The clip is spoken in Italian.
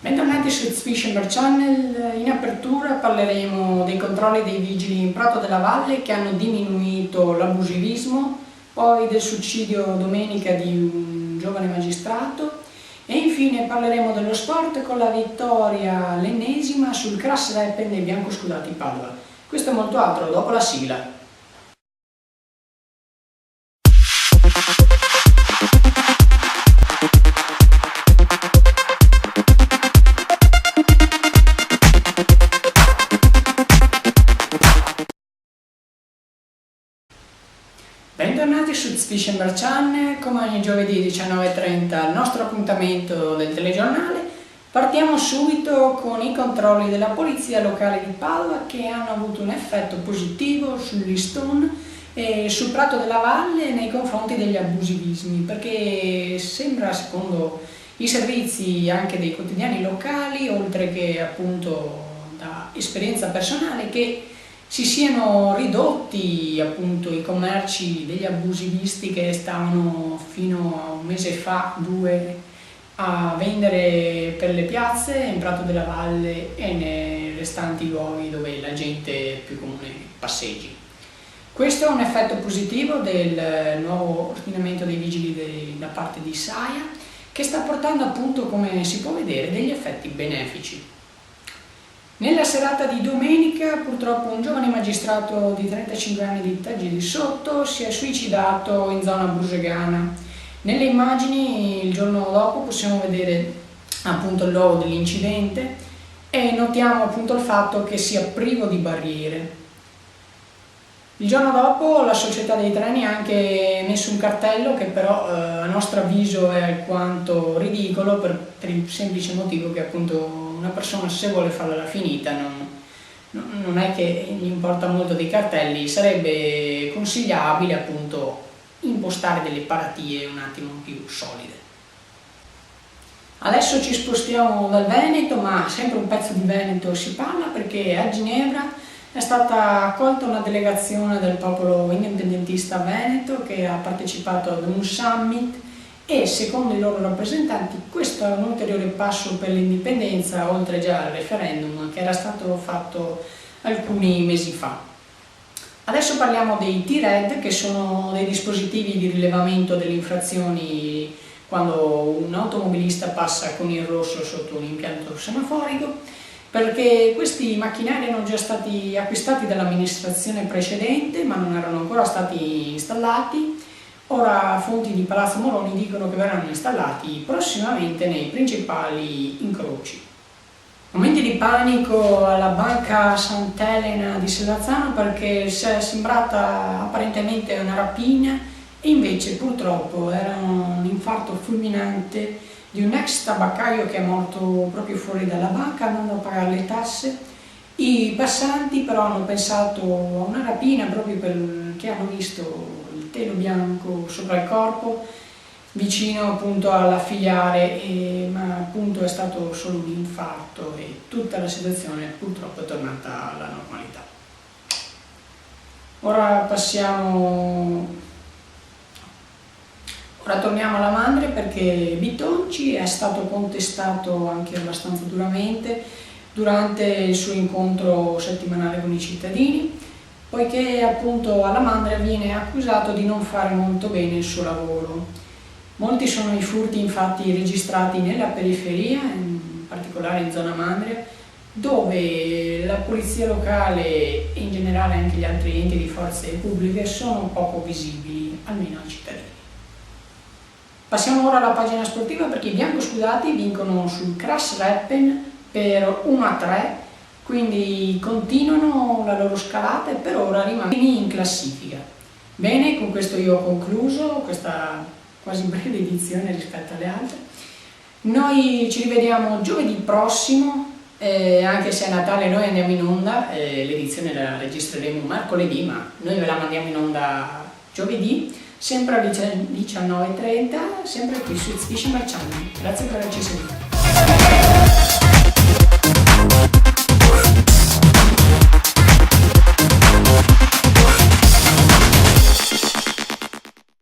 Bentornati su It's Fisherman Channel. In apertura parleremo dei controlli dei vigili in Prato della Valle che hanno diminuito l'abusivismo, poi del suicidio domenica di un giovane magistrato e infine parleremo dello sport con la vittoria l'ennesima sul Crass Reppen dei biancoscudati Padova. Questo e molto altro dopo la sigla. Bentornati su It's Fisherman Channel, come ogni giovedì 19:30 il nostro appuntamento del telegiornale. Partiamo subito con i controlli della polizia locale di Padova che hanno avuto un effetto positivo sull'Easton e sul Prato della Valle nei confronti degli abusivismi, perché sembra, secondo i servizi anche dei quotidiani locali, oltre che appunto da esperienza personale, che si siano ridotti appunto i commerci degli abusivisti che stavano fino a un mese fa, due, a vendere per le piazze in Prato della Valle e nei restanti luoghi dove la gente più comune passeggi. Questo è un effetto positivo del nuovo ordinamento dei vigili da parte di Saia, che sta portando appunto, come si può vedere, degli effetti benefici. Nella serata di domenica purtroppo un giovane magistrato di 35 anni di Taggi di Sotto si è suicidato in zona Busegana. Nelle immagini il giorno dopo possiamo vedere appunto il luogo dell'incidente e notiamo appunto il fatto che sia privo di barriere. Il giorno dopo la società dei treni ha anche messo un cartello che però a nostro avviso è alquanto ridicolo per il semplice motivo che appunto una persona, se vuole farla la finita, non è che gli importa molto dei cartelli. Sarebbe consigliabile appunto impostare delle paratie un attimo più solide. Adesso ci spostiamo dal Veneto, ma sempre un pezzo di Veneto si parla, perché a Ginevra è stata accolta una delegazione del popolo indipendentista veneto che ha partecipato ad un summit e secondo i loro rappresentanti questo è un ulteriore passo per l'indipendenza, oltre già al referendum che era stato fatto alcuni mesi fa. Adesso parliamo dei T-Red, che sono dei dispositivi di rilevamento delle infrazioni quando un automobilista passa con il rosso sotto un impianto semaforico, perché questi macchinari erano già stati acquistati dall'amministrazione precedente ma non erano ancora stati installati. Ora fonti di Palazzo Moroni dicono che verranno installati prossimamente nei principali incroci. Momenti di panico alla banca Sant'Elena di Serrazzano, perché è sembrata apparentemente una rapina e invece purtroppo era un infarto fulminante di un ex tabaccaio che è morto proprio fuori dalla banca andando a pagare le tasse. I passanti però hanno pensato a una rapina proprio perché hanno visto il telo bianco sopra il corpo vicino appunto alla filiale, ma appunto è stato solo un infarto e tutta la situazione purtroppo è tornata alla normalità. Ora torniamo alla Mandria, perché Bitonci è stato contestato anche abbastanza duramente durante il suo incontro settimanale con i cittadini, poiché appunto alla Mandria viene accusato di non fare molto bene il suo lavoro. Molti sono i furti infatti registrati nella periferia, in particolare in zona Mandria, dove la polizia locale e in generale anche gli altri enti di forze pubbliche sono poco visibili, almeno ai cittadini. Passiamo ora alla pagina sportiva, perché i biancoscudati vincono sul Crass Reppen per 1-3, quindi continuano la loro scalata e per ora rimangono in classifica. Bene, con questo io ho concluso questa quasi breve edizione rispetto alle altre. Noi ci rivediamo giovedì prossimo, anche se è Natale noi andiamo in onda, l'edizione la registreremo mercoledì, ma noi ve la mandiamo in onda giovedì, sempre alle 19:30, sempre qui su It's Fisherman Channel. Grazie per averci seguito.